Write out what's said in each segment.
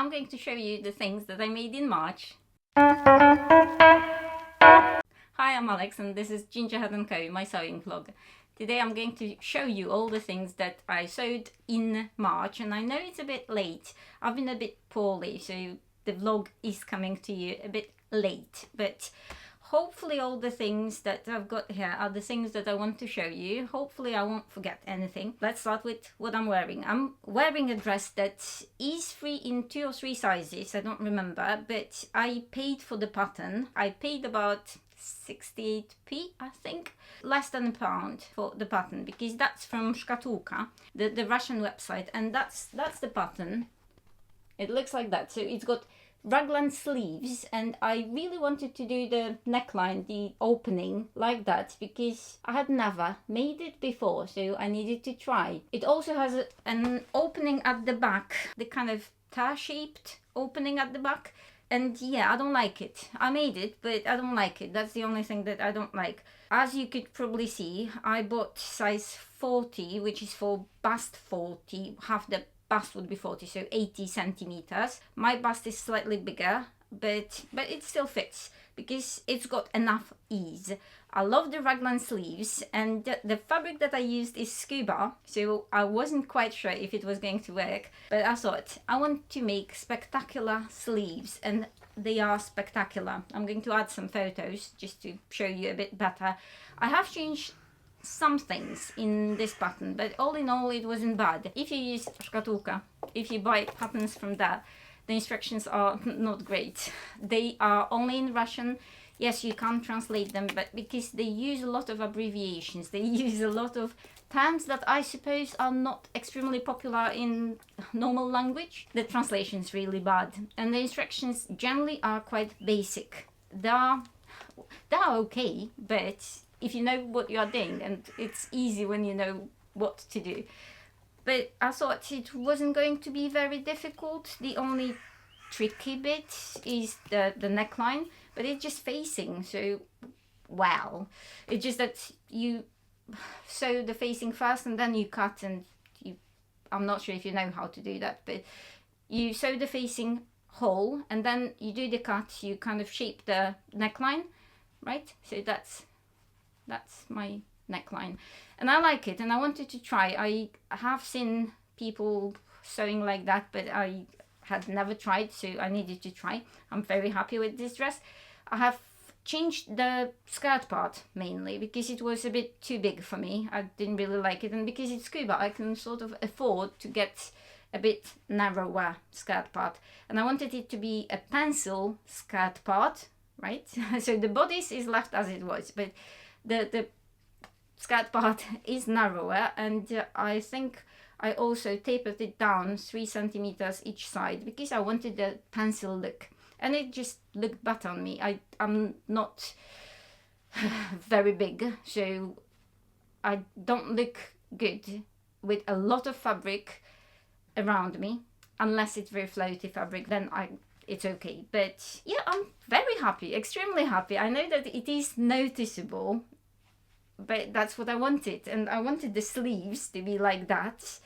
I'm going to show you the things that I made in March. Hi, I'm Alex and this is Gingerhead & Co, my sewing vlog. Today I'm going to show you all the things that I sewed in March, and I know it's a bit late. I've been a bit poorly, so the vlog is coming to you a bit late, but hopefully all the things that I've got here are the things that I want to show you. Hopefully I won't forget anything. Let's start with what I'm wearing. I'm wearing a dress that is free in 2 or 3 sizes, I don't remember, but I paid for the pattern. I paid about 68p, I think, less than £1 for the pattern, because that's from Szkatułka, the Russian website, and that's the pattern. It looks like that. So it's got raglan sleeves, and I really wanted to do the neckline, the opening like that, because I had never made it before, so I needed to try. It also has an opening at the back, the kind of tear-shaped opening at the back. And yeah, I don't like it. I made it, but I don't like it. That's the only thing that I don't like. As you could probably see, I bought size 40, which is for bust 40. Half the bust would be 40, so 80 centimeters. My bust is slightly bigger, but it still fits because it's got enough ease. I love the raglan sleeves, and the fabric that I used is scuba, so I wasn't quite sure if it was going to work, but I thought I want to make spectacular sleeves, and they are spectacular. I'm going to add some photos just to show you a bit better. I have changed some things in this pattern, but all in all it wasn't bad. If you use Szkatułka, if you buy patterns from there, the instructions are not great. They are only in Russian. Yes, you can't translate them, but because they use a lot of abbreviations, they use a lot of terms that I suppose are not extremely popular in normal language, the translation's really bad. And the instructions generally are quite basic. They're okay, but if you know what you are doing, and it's easy when you know what to do. But I thought it wasn't going to be very difficult. The only tricky bit is the neckline, but it's just facing, so well, it's just that you sew the facing first and then you cut, and I'm not sure if you know how to do that, but you sew the facing whole and then you do the cut, you kind of shape the neckline, right? So that's my neckline, and I like it, and I wanted to try. I have seen people sewing like that, but I had never tried, so I needed to try. I'm very happy with this dress. I have changed the skirt part mainly because it was a bit too big for me. I didn't really like it, and because it's scuba, I can sort of afford to get a bit narrower skirt part, and I wanted it to be a pencil skirt part, right? So the bodice is left as it was, but the skirt part is narrower, and I think I also tapered it down 3 centimeters each side because I wanted the pencil look, and it just looked better on me. I'm not very big, so I don't look good with a lot of fabric around me, unless it's very floaty fabric, then it's okay. But yeah, I'm very happy, extremely happy. I know that it is noticeable, but that's what I wanted, and I wanted the sleeves to be like that.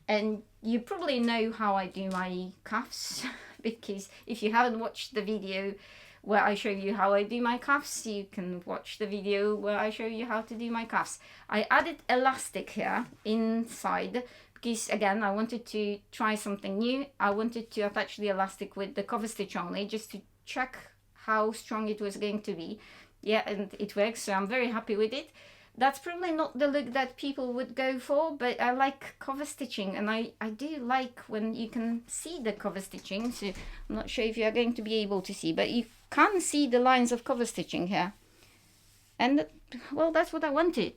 And you probably know how I do my cuffs because if you haven't watched the video where I show you how I do my cuffs, you can watch the video where I show you how to do my cuffs. I added elastic here inside because, again, I wanted to try something new. I wanted to attach the elastic with the cover stitch only, just to check how strong it was going to be. Yeah, and it works, so I'm very happy with it. That's probably not the look that people would go for, but I like cover stitching, and I do like when you can see the cover stitching. So I'm not sure if you are going to be able to see, but you can see the lines of cover stitching here. And well, that's what I wanted.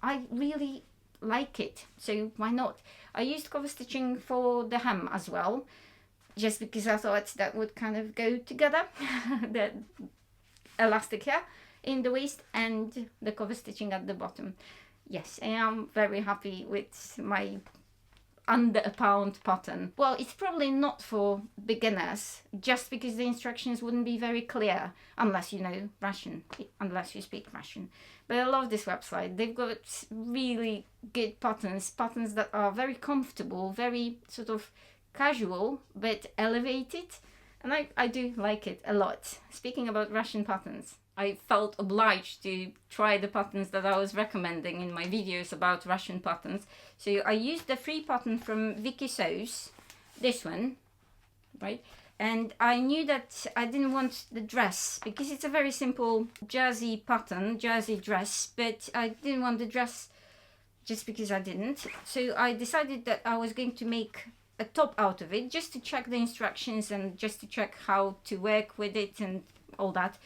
I really like it, so why not? I used cover stitching for the hem as well, just because I thought that would kind of go together. The elastic here in the waist and the cover stitching at the bottom. Yes, I am very happy with my under £1 pattern. Well, it's probably not for beginners, just because the instructions wouldn't be very clear unless you know Russian, unless you speak Russian. But I love this website. They've got really good patterns that are very comfortable, very sort of casual but elevated, and I do like it a lot. Speaking about Russian patterns, I felt obliged to try the patterns that I was recommending in my videos about Russian patterns. So I used the free pattern from Vicky Sews, this one, right? And I knew that I didn't want the dress because it's a very simple jersey pattern, jersey dress, but I didn't want the dress just because I didn't. So I decided that I was going to make a top out of it just to check the instructions and just to check how to work with it and all that.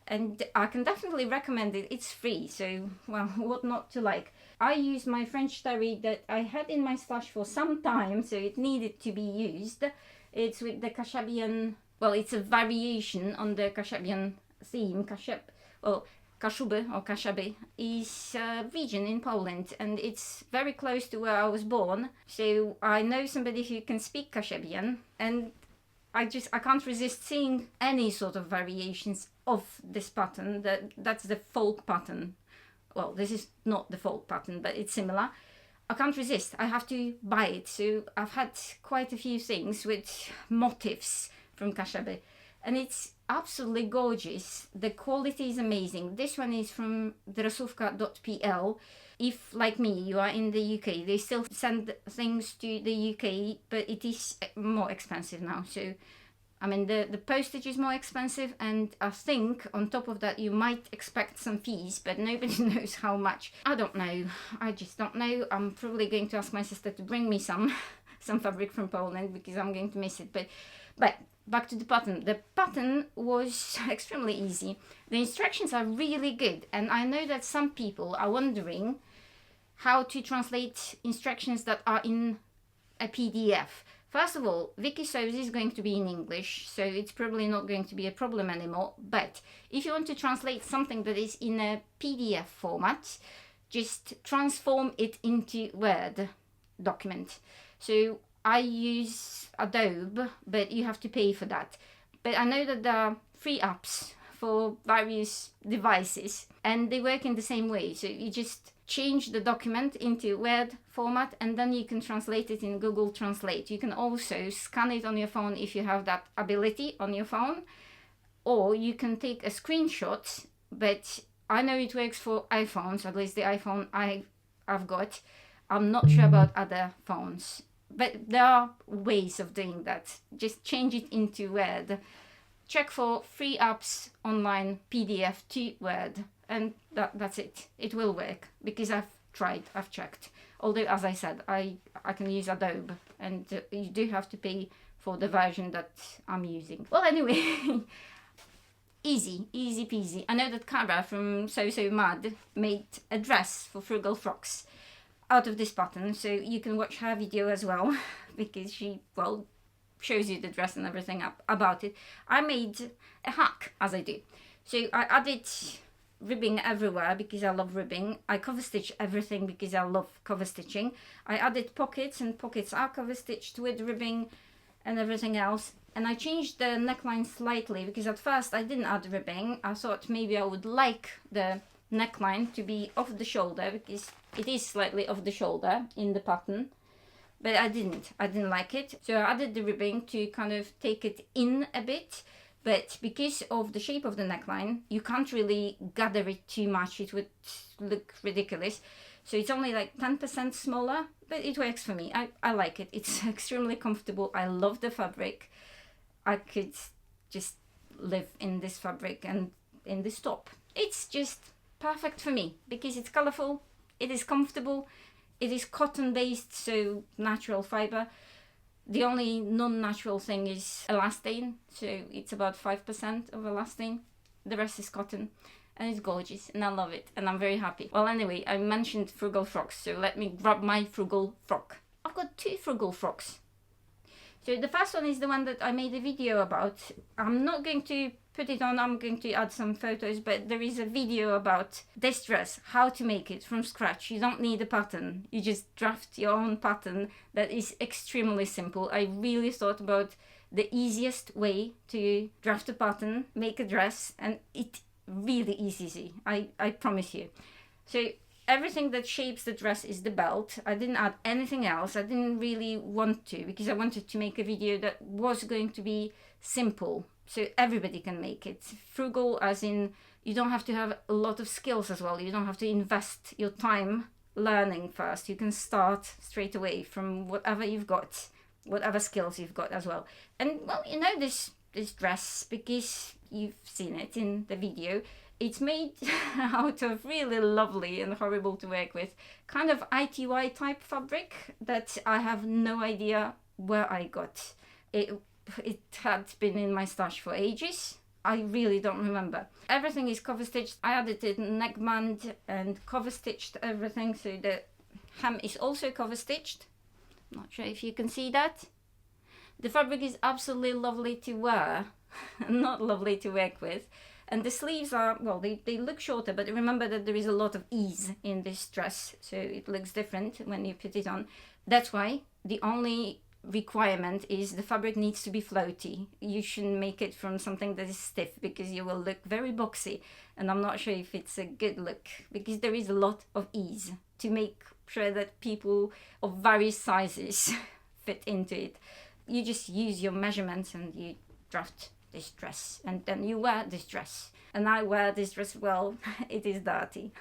And I can definitely recommend it. It's free, so well, what not to like. I used my French terry that I had in my stash for some time, so it needed to be used. It's with the Kashabian, well, it's a variation on the Kashabian theme. Kashuby or Kashaby is a region in Poland, and it's very close to where I was born. So I know somebody who can speak Kashabian, and I can't resist seeing any sort of variations of this pattern. That's the folk pattern. Well, this is not the folk pattern, but it's similar. I can't resist. I have to buy it. So I've had quite a few things with motifs from Kashaby, and it's absolutely gorgeous. The quality is amazing. This one is from dresówka.pl. If, like me, you are in the UK, they still send things to the UK, but it is more expensive now. So, I mean, the postage is more expensive, and I think on top of that you might expect some fees, but nobody knows how much. I don't know. I just don't know. I'm probably going to ask my sister to bring me some fabric from Poland because I'm going to miss it. But back to the pattern. The pattern was extremely easy. The instructions are really good, and I know that some people are wondering how to translate instructions that are in a PDF. First of all, Vicky Sews is going to be in English, so it's probably not going to be a problem anymore. But if you want to translate something that is in a PDF format, just transform it into Word document. So I use Adobe, but you have to pay for that. But I know that there are free apps for various devices, and they work in the same way. So you just change the document into Word format, and then you can translate it in Google Translate. You can also scan it on your phone if you have that ability on your phone, or you can take a screenshot, but I know it works for iPhones, at least the iPhone I've got. I'm not sure about other phones, but there are ways of doing that. Just change it into Word. Check for free apps online, PDF to Word, and that's it. It will work because I've tried, I've checked. Although, as I said, I can use Adobe, and you do have to pay for the version that I'm using. Well, anyway, easy peasy. I know that Cara from So Mad made a dress for Frugal Frocks out of this pattern, so you can watch her video as well because she, well, shows you the dress and everything about it. I made a hack, as I do. So I added ribbing everywhere because I love ribbing. I cover stitch everything because I love cover stitching. I added pockets, and pockets are cover stitched with ribbing and everything else. And I changed the neckline slightly because at first I didn't add ribbing. I thought maybe I would like the neckline to be off the shoulder because it is slightly off the shoulder in the pattern. But I didn't like it. So I added the ribbing to kind of take it in a bit. But because of the shape of the neckline, you can't really gather it too much. It would look ridiculous. So it's only like 10% smaller, but it works for me. I like it. It's extremely comfortable. I love the fabric. I could just live in this fabric and in this top. It's just perfect for me because it's colorful, it is comfortable, it is cotton based, so natural fiber. The only non-natural thing is elastane, so it's about 5% of elastane. The rest is cotton, and it's gorgeous, and I love it, and I'm very happy. Well, anyway, I mentioned Frugal Frocks, so let me grab my Frugal Frock. I've got two Frugal Frocks. So the first one is the one that I made a video about. I'm not going to put it on, I'm going to add some photos, but there is a video about this dress, how to make it from scratch. You don't need a pattern, you just draft your own pattern that is extremely simple. I really thought about the easiest way to draft a pattern, make a dress, and it really is easy, I promise you. So everything that shapes the dress is the belt. I didn't add anything else. I didn't really want to, because I wanted to make a video that was going to be simple, so everybody can make it. Frugal as in you don't have to have a lot of skills as well. You don't have to invest your time learning first. You can start straight away from whatever you've got, whatever skills you've got as well. And well, you know this dress because you've seen it in the video. It's made out of really lovely and horrible to work with kind of ITY type fabric that I have no idea where I got. It had been in my stash for ages. I really don't remember. Everything is cover stitched. I added a neckband and cover stitched everything, so the hem is also cover stitched. Not sure if you can see that. The fabric is absolutely lovely to wear, not lovely to work with. And the sleeves are, well, they look shorter, but remember that there is a lot of ease in this dress, so it looks different when you put it on. That's why the only requirement is the fabric needs to be floaty. You shouldn't make it from something that is stiff, because you will look very boxy, and I'm not sure if it's a good look, because there is a lot of ease to make sure that people of various sizes fit into it. You just use your measurements and you draft this dress, and then you wear this dress. And I wear this dress, well, it is dirty,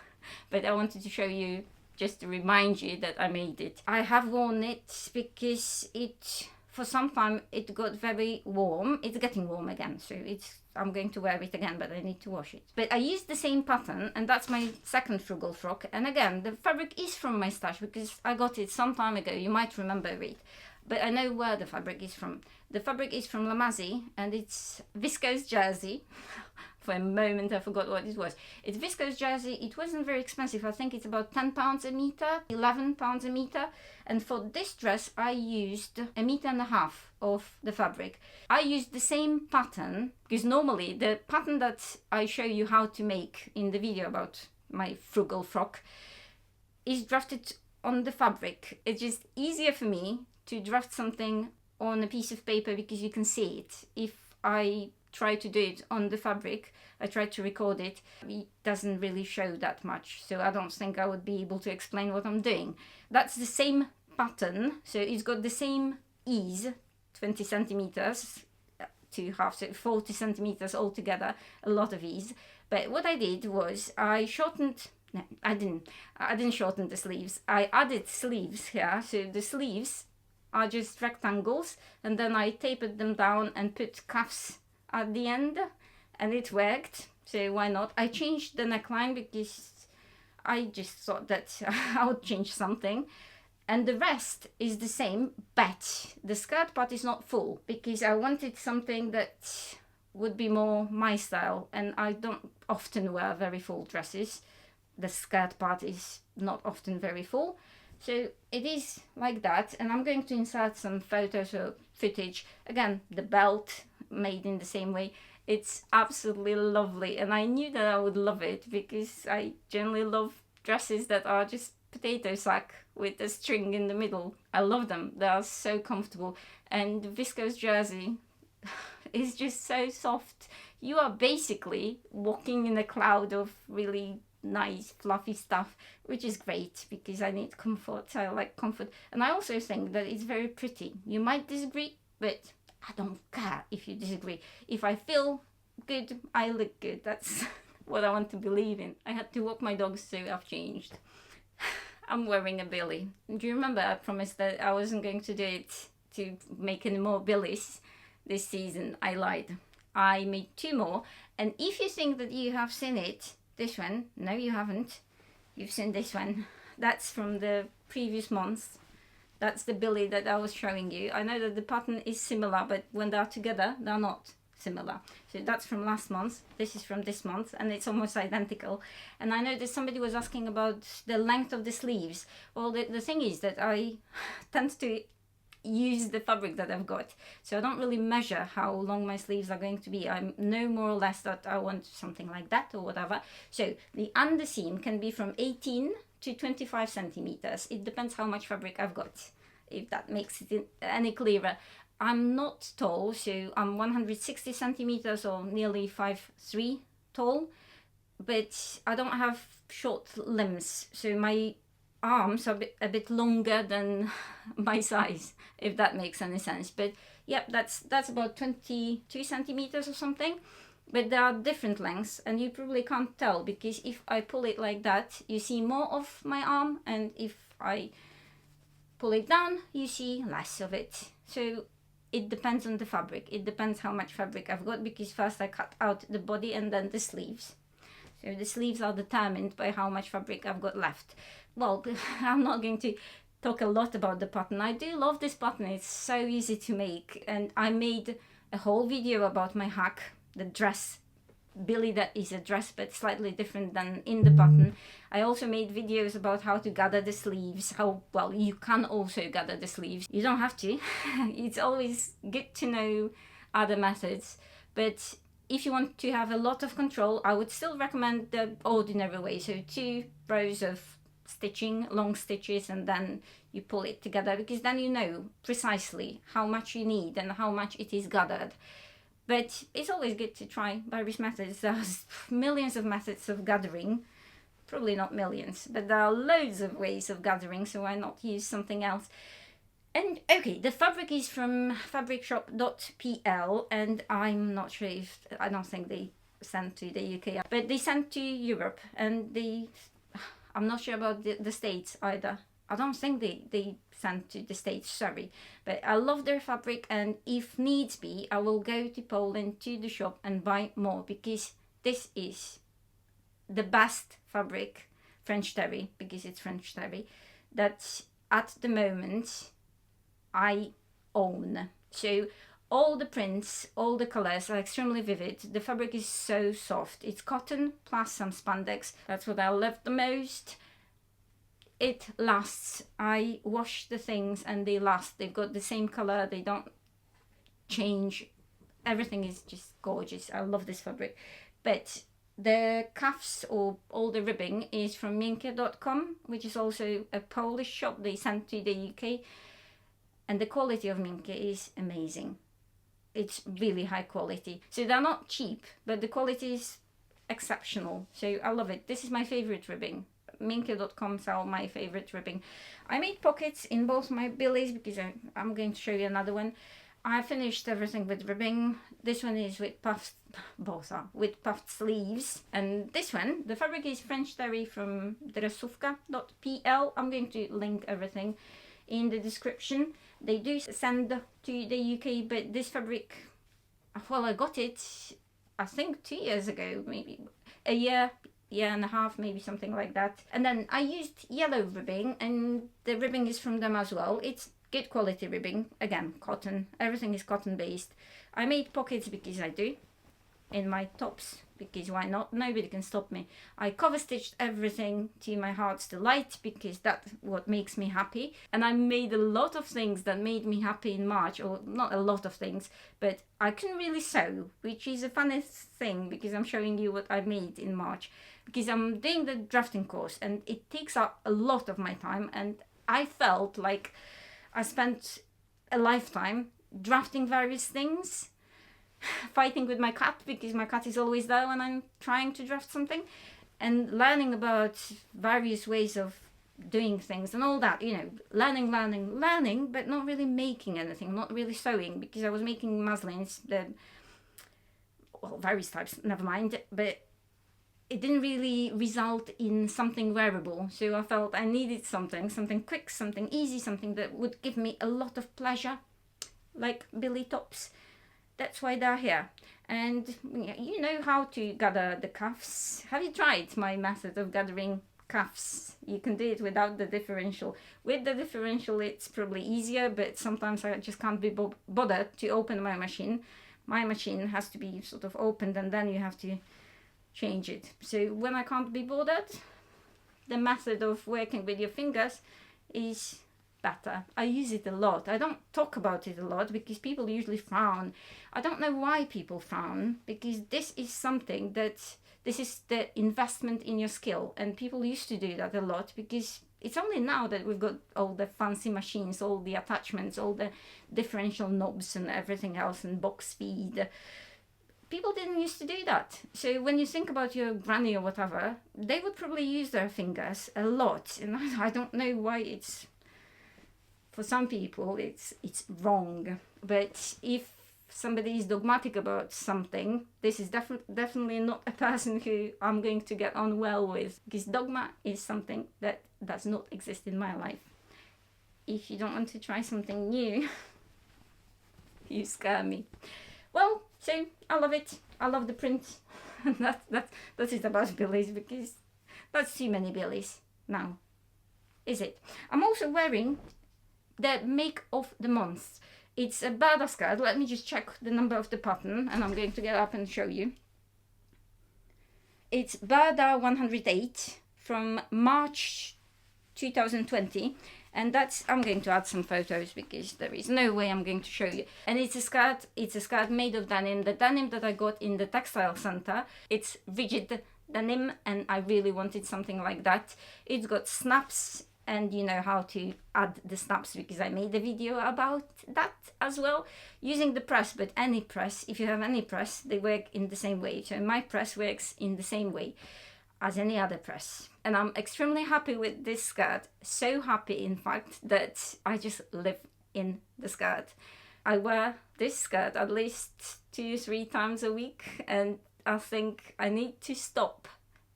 but I wanted to show you, just to remind you that I made it. I have worn it because for some time it got very warm. It's getting warm again, so I'm going to wear it again, but I need to wash it. But I used the same pattern, and that's my second Frugal frock. And again, the fabric is from my stash because I got it some time ago. You might remember it, but I know where the fabric is from. The fabric is from Lamazi, and it's viscose jersey. For a moment I forgot what it was. It's viscose jersey. It wasn't very expensive. I think it's about £10 a meter, £11 a meter. And for this dress I used 1.5 meters of the fabric. I used the same pattern, because normally the pattern that I show you how to make in the video about my Frugal frock is drafted on the fabric. It's just easier for me to draft something on a piece of paper because you can see it. If I try to do it on the fabric, I try to record it, it doesn't really show that much, so I don't think I would be able to explain what I'm doing. That's the same pattern, so it's got the same ease, 20 centimeters to half, so 40 centimeters altogether, a lot of ease. But what I did was I shortened, no, I didn't shorten the sleeves. I added sleeves here, so the sleeves are just rectangles, and then I tapered them down and put cuffs at the end, and it worked, so why not? I changed the neckline because I just thought that I would change something, and the rest is the same, but the skirt part is not full because I wanted something that would be more my style, and I don't often wear very full dresses. The skirt part is not often very full. So it is like that, and I'm going to insert some photos or footage. Again, the belt made in the same way. It's absolutely lovely, and I knew that I would love it because I generally love dresses that are just potato sack with a string in the middle. I love them. They are so comfortable, and viscose jersey is just so soft. You are basically walking in a cloud of really nice fluffy stuff, which is great because I need comfort. I like comfort, and I also think that it's very pretty. You might disagree, but I don't care if you disagree. If I feel good, I look good. That's what I want to believe in. I had to walk my dogs, so I've changed. I'm wearing a billy. Do you remember I promised that I wasn't going to do it to make any more billies this season? I lied. I made 2 more, and if you think that you have seen it, this one, no you haven't, you've seen this one. That's from the previous month. That's the billy that I was showing you. I know that the pattern is similar, but when they're together they're not similar. So that's from last month, this is from this month, and it's almost identical. And I know that somebody was asking about the length of the sleeves. Well, the thing is that I tend to use the fabric that I've got, so I don't really measure how long my sleeves are going to be. I know more or less that I want something like that or whatever. So the underseam can be from 18 to 25 centimeters. It depends how much fabric I've got, if that makes it any clearer. I'm not tall, so I'm 160 centimeters or nearly 5'3" tall, but I don't have short limbs, so my arms are a bit longer than my size, if that makes any sense. But yep, that's about 22 centimeters or something. But there are different lengths, and you probably can't tell, because if I pull it like that, you see more of my arm, and if I pull it down, you see less of it. So it depends on the fabric. It depends how much fabric I've got, because first I cut out the body and then the sleeves. So the sleeves are determined by how much fabric I've got left. Well, I'm not going to talk a lot about the pattern. I do love this pattern. It's so easy to make, and I made a whole video about my hack, the dress Billy that is a dress but slightly different than in the pattern. I also made videos about how to gather the sleeves, how well you can also gather the sleeves. You don't have to. It's always good to know other methods, but if you want to have a lot of control, I would still recommend the ordinary way. So 2 rows of stitching, long stitches, and then you pull it together, because then you know precisely how much you need and how much it is gathered. But it's always good to try various methods. There's millions of methods of gathering. Probably not millions, but there are loads of ways of gathering, so why not use something else? And okay, the fabric is from fabricshop.pl, and I'm not sure if, I don't think they sent to the UK, but they sent to Europe, and I'm not sure about the States either. I don't think they sent to the States, sorry. But I love their fabric, and if needs be, I will go to Poland to the shop and buy more, because this is the best fabric, French terry, because it's French terry, that at the moment I own. So all the prints, all the colors are extremely vivid. The fabric is so soft. It's cotton plus some spandex. That's what I love the most. It lasts. I wash the things and they last. They've got the same color. They don't change. Everything is just gorgeous. I love this fabric. But the cuffs or all the ribbing is from minka.com, which is also a Polish shop. They sent to the UK. And the quality of Minka is amazing. It's really high quality. So they're not cheap, but the quality is exceptional. So I love it. This is my favorite ribbing. Minka.com sell my favorite ribbing. I made pockets in both my billies, because I'm going to show you another one. I finished everything with ribbing. This one is with puffed, both are with puffed sleeves. And this one, the fabric is French terry from dresówka.pl. I'm going to link everything in the description. They do send to the UK, but this fabric, well, I got it, I think 2 years ago, maybe a year and a half, maybe something like that. And then I used yellow ribbing, and the ribbing is from them as well. It's good quality ribbing, again, cotton, everything is cotton based. I made pockets because I do, in my tops, because why not? Nobody can stop me. I cover stitched everything to my heart's delight, because that's what makes me happy. And I made a lot of things that made me happy in March, or not a lot of things, but I couldn't really sew, which is a funny thing, because I'm showing you what I made in March, because I'm doing the drafting course and it takes up a lot of my time, and I felt like I spent a lifetime drafting various things, fighting with my cat, because my cat is always there when I'm trying to draft something, and learning about various ways of doing things and all that, you know, learning, but not really making anything, not really sewing, because I was making muslins, well, various types, never mind, but it didn't really result in something wearable. So I felt I needed something quick, something easy, something that would give me a lot of pleasure, like billy tops. That's why they're here. And you know how to gather the cuffs. Have you tried my method of gathering cuffs? You can do it without the differential. With the differential it's probably easier, but sometimes I just can't be bothered to open my machine. My machine has to be sort of opened, and then you have to change it. So when I can't be bothered, the method of working with your fingers is better. I use it a lot. I don't talk about it a lot because people usually frown. I don't know why people frown, because this is something that, this is the investment in your skill, and people used to do that a lot, because it's only now that we've got all the fancy machines, all the attachments, all the differential knobs and everything else, and box feed. people didn't used to do that. So when you think about your granny or whatever, they would probably use their fingers a lot. And I don't know why it's, for some people, it's wrong. But if somebody is dogmatic about something, this is definitely not a person who I'm going to get on well with, because dogma is something that does not exist in my life. If you don't want to try something new, you scare me. Well, so I love it. I love the print. that is about Billies, because that's too many Billies now, is it? I'm also wearing the make of the month. It's a Bada skirt. Let me just check the number of the pattern, and I'm going to get up and show you. It's Bada 108 from March 2020, and that's, I'm going to add some photos because there is no way I'm going to show you. And it's a skirt made of denim, the denim that I got in the textile center. It's rigid denim, and I really wanted something like that. It's got snaps, and you know how to add the snaps because I made a video about that as well, using the press. But any press, if you have any press, they work in the same way. So my press works in the same way as any other press, and I'm extremely happy with this skirt. So happy, in fact, that I just live in the skirt. I wear this skirt at least 2-3 times a week, and I think I need to stop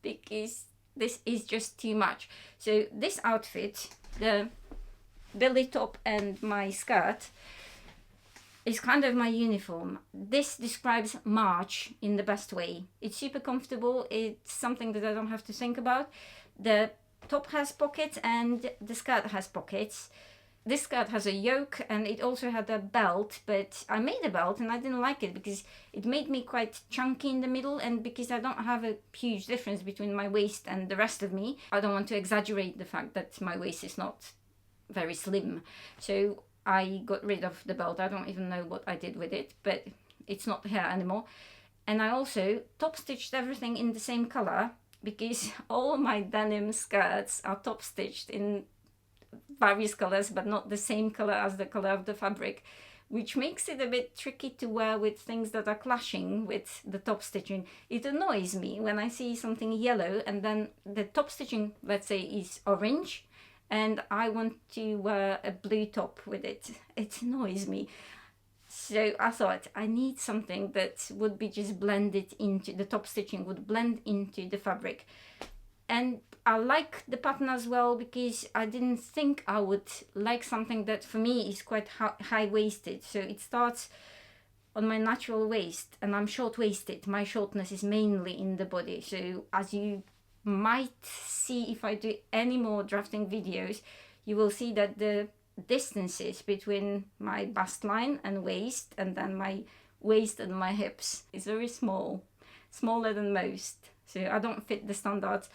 because this is just too much. So this outfit, the belly top and my skirt, is kind of my uniform. This describes March in the best way. It's super comfortable. It's something that I don't have to think about. The top has pockets and the skirt has pockets. This skirt has a yoke, and it also had a belt, but I made a belt and I didn't like it because it made me quite chunky in the middle, and because I don't have a huge difference between my waist and the rest of me, I don't want to exaggerate the fact that my waist is not very slim. So I got rid of the belt. I don't even know what I did with it, but it's not here anymore. And I also top stitched everything in the same color, because all my denim skirts are top stitched in various colors, but not the same color as the color of the fabric, which makes it a bit tricky to wear with things that are clashing with the top stitching. It annoys me when I see something yellow and then the top stitching, let's say, is orange, and I want to wear a blue top with it. It annoys me. So I thought I need something that would be just blended into, the top stitching would blend into the fabric. And I like the pattern as well, because I didn't think I would like something that for me is quite high-waisted. So it starts on my natural waist, and I'm short-waisted. My shortness is mainly in the body. So as you might see if I do any more drafting videos, you will see that the distances between my bust line and waist, and then my waist and my hips, is very small, smaller than most. So I don't fit the standards,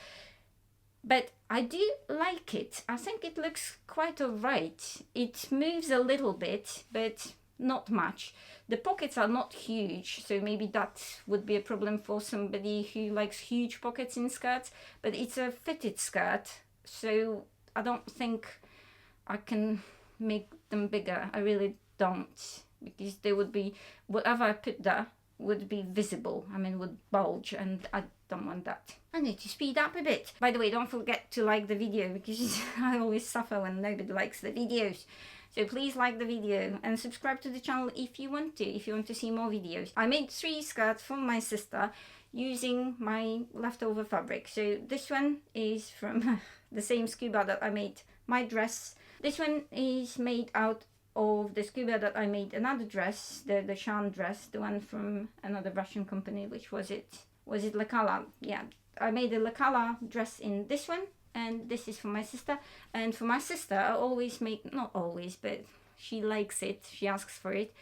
but I do like it. I think it looks quite alright. It moves a little bit, but not much. The pockets are not huge, so maybe that would be a problem for somebody who likes huge pockets in skirts, but it's a fitted skirt, so I don't think I can make them bigger. I really don't, because they would be, whatever I put there would be visible. I mean, would bulge, and I don't want that. I need to speed up a bit. By the way, don't forget to like the video, because I always suffer when nobody likes the videos. So please like the video and subscribe to the channel if you want to see more videos. I made 3 skirts for my sister using my leftover fabric. So this one is from the same scuba that I made my dress. This one is made out of the scuba that I made another dress, the Shan dress, the one from another Russian company. Which was it? Was it Lakala? Yeah, I made a Lakala dress in this one, and this is for my sister. And for my sister, I always make, not always, but she likes it, she asks for it,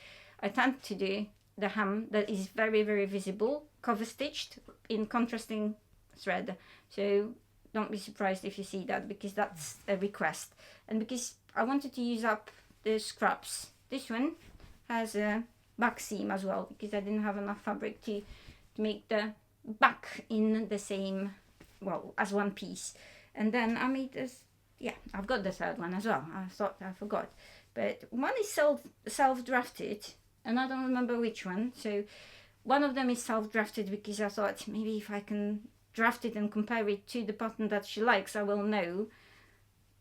I tend to do the hem that is very, very visible, cover stitched in contrasting thread. So don't be surprised if you see that, because that's a request. And because I wanted to use up the scraps. This one has a back seam as well, because I didn't have enough fabric to make the back in the same, well, as one piece. And then I made this, yeah, I've got the third one as well. I thought I forgot. But one is self-drafted, and I don't remember which one. So one of them is self-drafted because I thought maybe if I can draft it and compare it to the pattern that she likes, I will know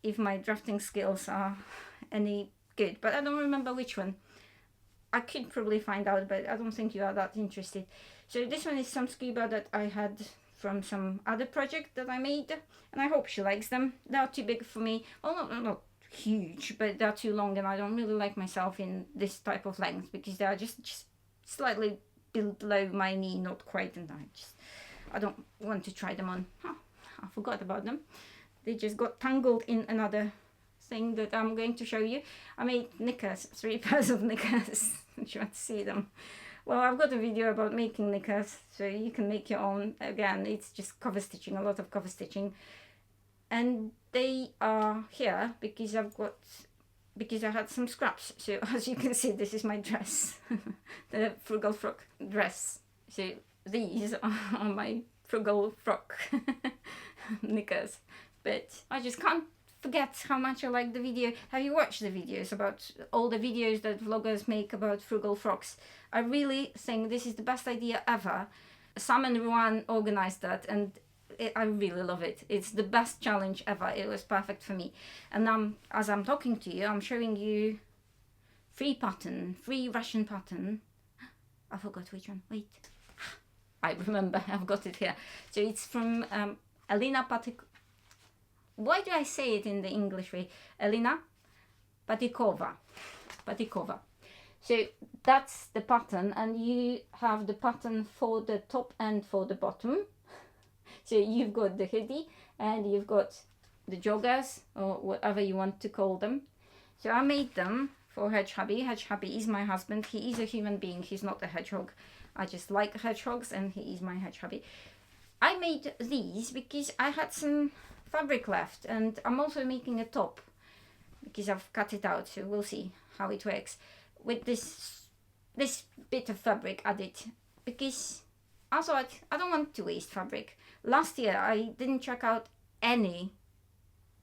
if my drafting skills are any good. But I don't remember which one. I could probably find out, but I don't think you are that interested. So this one is some scuba that I had from some other project that I made, and I hope she likes them. They are too big for me. Well, not huge, but they're too long, and I don't really like myself in this type of length because they are just slightly below my knee, not quite, and I don't want to try them on. Oh, I forgot about them. They just got tangled in another thing that I'm going to show you. I made knickers, 3 pairs of knickers. If you want to see them. Well, I've got a video about making knickers, so you can make your own. Again, it's just cover stitching, a lot of cover stitching. And they are here because I had some scraps. So as you can see, this is my dress, the Frugal Frock dress. So these are my Frugal Frock knickers. But I just can't forget how much I like the video. Have you watched the videos about all the videos that vloggers make about Frugal Frocks? I really think this is the best idea ever. Sam and Ruan organized that, and I really love it. It's the best challenge ever. It was perfect for me. And as I'm talking to you, I'm showing you free Russian pattern. I forgot which one. Wait. I remember. I've got it here. So it's from Elena Patik. Why do I say it in the English way? Elena Patikova. So that's the pattern, and you have the pattern for the top and for the bottom. So you've got the hoodie and you've got the joggers, or whatever you want to call them. So I made them for Hedge Hubby. Hedge Hubby is my husband. He is a human being. He's not a hedgehog. I just like hedgehogs, and he is my Hedge Hubby. I made these because I had some fabric left, and I'm also making a top because I've cut it out, so we'll see how it works with this bit of fabric added, because I thought I don't want to waste fabric. Last year I didn't check out any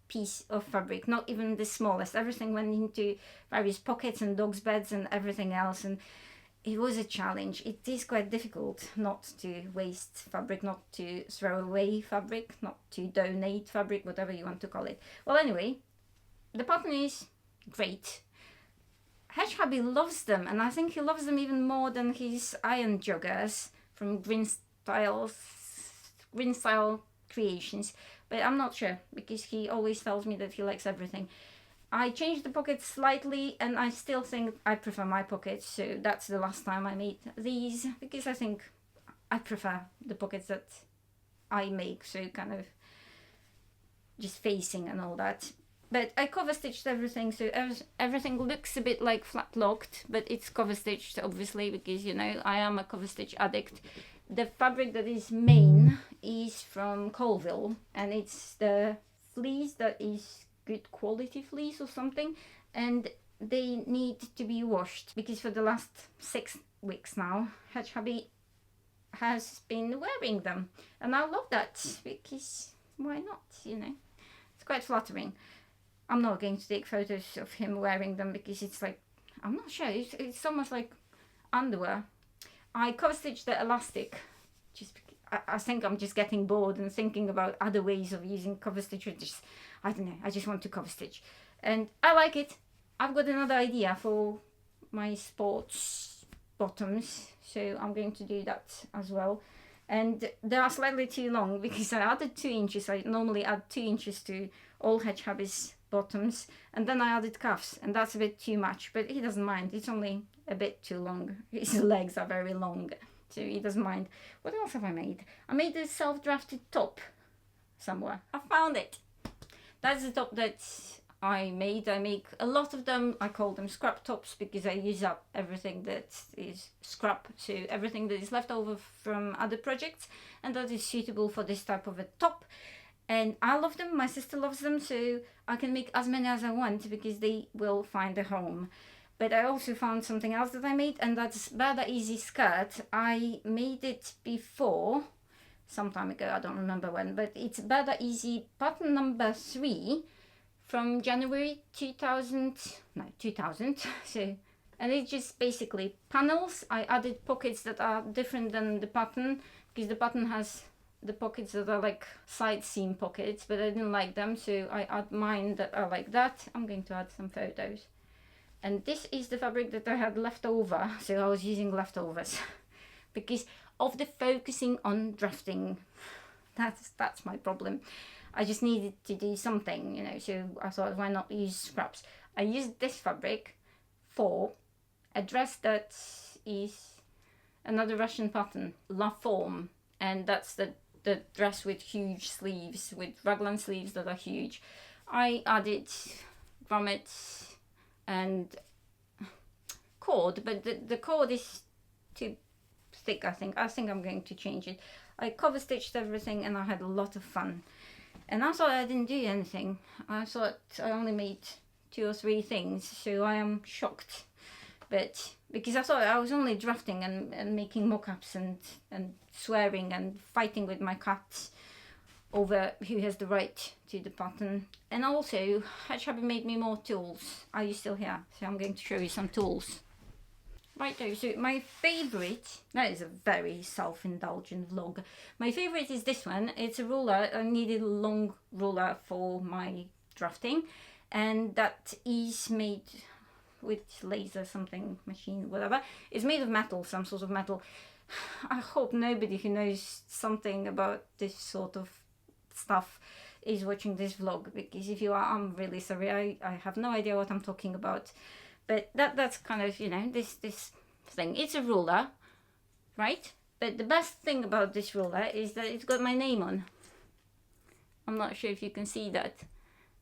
piece of fabric, not even the smallest. Everything went into various pockets and dogs' beds and everything else, and it was a challenge. It is quite difficult not to waste fabric, not to throw away fabric, not to donate fabric, whatever you want to call it. Well, anyway, the pattern is great. Hedge Hubby loves them, and I think he loves them even more than his iron joggers from Green Style Creations, but I'm not sure because he always tells me that he likes everything. I changed the pockets slightly, and I still think I prefer my pockets, so that's the last time I made these, because I think I prefer the pockets that I make, so kind of just facing and all that. But I cover stitched everything, so everything looks a bit like flat locked, but it's cover stitched obviously, because you know I am a cover stitch addict. The fabric that is main is from Colville, and it's the fleece that is good quality fleece or something, and they need to be washed because for the last 6 weeks now Hedge Hubby has been wearing them, and I love that because why not, you know, it's quite flattering. I'm not going to take photos of him wearing them because it's like, I'm not sure, it's almost like underwear. I cover stitched the elastic just I think I'm just getting bored and thinking about other ways of using cover stitch. I don't know, I just want to cover stitch. And I like it. I've got another idea for my sports bottoms, so I'm going to do that as well. And they are slightly too long because I added 2 inches. I normally add 2 inches to all Hedge Hubby's bottoms, and then I added cuffs, and that's a bit too much, but he doesn't mind. It's only a bit too long. His legs are very long, so he doesn't mind. What else have I made? I made a self-drafted top somewhere. I found it. That's the top that I made. I make a lot of them. I call them scrap tops because I use up everything that is scrap, so everything that is left over from other projects, and that is suitable for this type of a top. And I love them, my sister loves them, so I can make as many as I want because they will find a home. But I also found something else that I made, and that's Bada Easy skirt. I made it before, some time ago, I don't remember when, but it's Bada Easy pattern number 3 from January 2000, so And it's just basically panels. I added pockets that are different than the pattern, because the pattern has the pockets that are like side seam pockets, but I didn't like them, so I add mine that are like that. I'm going to add some photos. And this is the fabric that I had left over, so I was using leftovers because of the focusing on drafting. That's my problem. I just needed to do something, you know, so I thought, why not use scraps? I used this fabric for a dress that is another Russian pattern, La Forme, and that's the dress with huge sleeves, with raglan sleeves that are huge. I added grommets and cord, but the cord is too thick. I think I'm going to change it. I cover stitched everything and I had a lot of fun. And I thought I didn't do anything. I thought I only made 2 or 3 things, so I am shocked. But because I thought I was only drafting and making mock-ups and swearing and fighting with my cats over who has the right to the pattern. And also, Hedgehog made me more tools. Are you still here? So I'm going to show you some tools. Righto, so my favourite, that is a very self-indulgent vlog. My favourite is this one. It's a ruler. I needed a long ruler for my drafting, and that is made with laser something machine, whatever. It's made of metal, some sort of metal. I hope nobody who knows something about this sort of stuff is watching this vlog, because if you are, I'm really sorry. I have no idea what I'm talking about. But that's kind of, you know, this thing. It's a ruler, right? But the best thing about this ruler is that it's got my name on. I'm not sure if you can see that,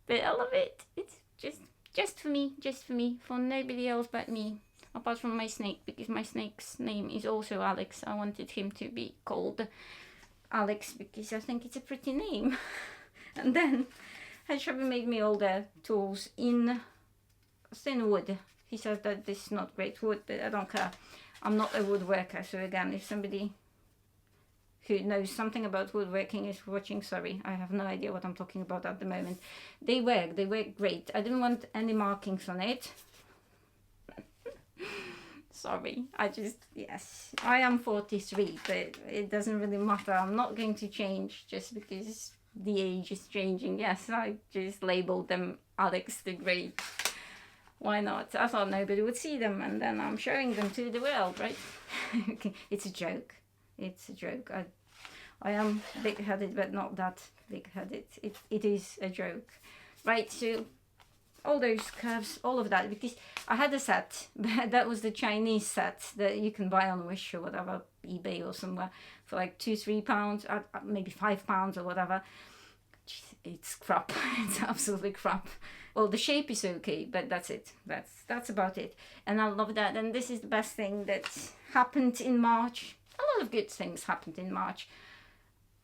but I love it. It's just for me, for nobody else but me, apart from my snake, because my snake's name is also Alex. I wanted him to be called Alex because I think it's a pretty name. And then Hedgehog made me all the tools in thin wood. He says that this is not great wood, but I don't care. I'm not a woodworker, so again, if somebody who knows something about woodworking is watching, sorry, I have no idea what I'm talking about at the moment. They work great. I didn't want any markings on it. Sorry, yes, I am 43, but it doesn't really matter. I'm not going to change just because the age is changing. Yes, I just labeled them Alex the Great. Why not? I thought nobody would see them, and then I'm showing them to the world, right? Okay. It's a joke. It's a joke. I am big-headed, but not that big-headed. It is a joke. Right, so all those curves, all of that, because I had a set, but that was the Chinese set that you can buy on Wish or whatever, eBay or somewhere, for like £2-3, maybe £5 or whatever. It's crap. It's absolutely crap. Well, the shape is okay, but that's it. That's about it. And I love that. And this is the best thing that happened in March. A lot of good things happened in March.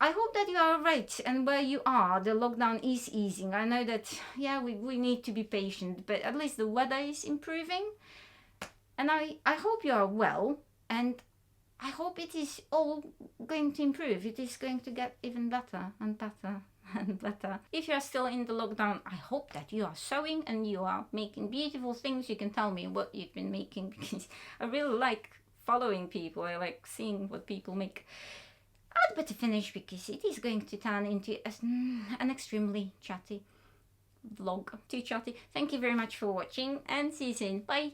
I hope that you are right, and where you are, the lockdown is easing. I know that, yeah, we need to be patient, but at least the weather is improving. And I hope you are well, and I hope it is all going to improve. It is going to get even better and better and better. If you are still in the lockdown, I hope that you are sewing and you are making beautiful things. You can tell me what you've been making, because I really like following people. I like seeing what people make. I'd better finish because it is going to turn into an extremely chatty vlog. Too chatty. Thank you very much for watching and see you soon. Bye.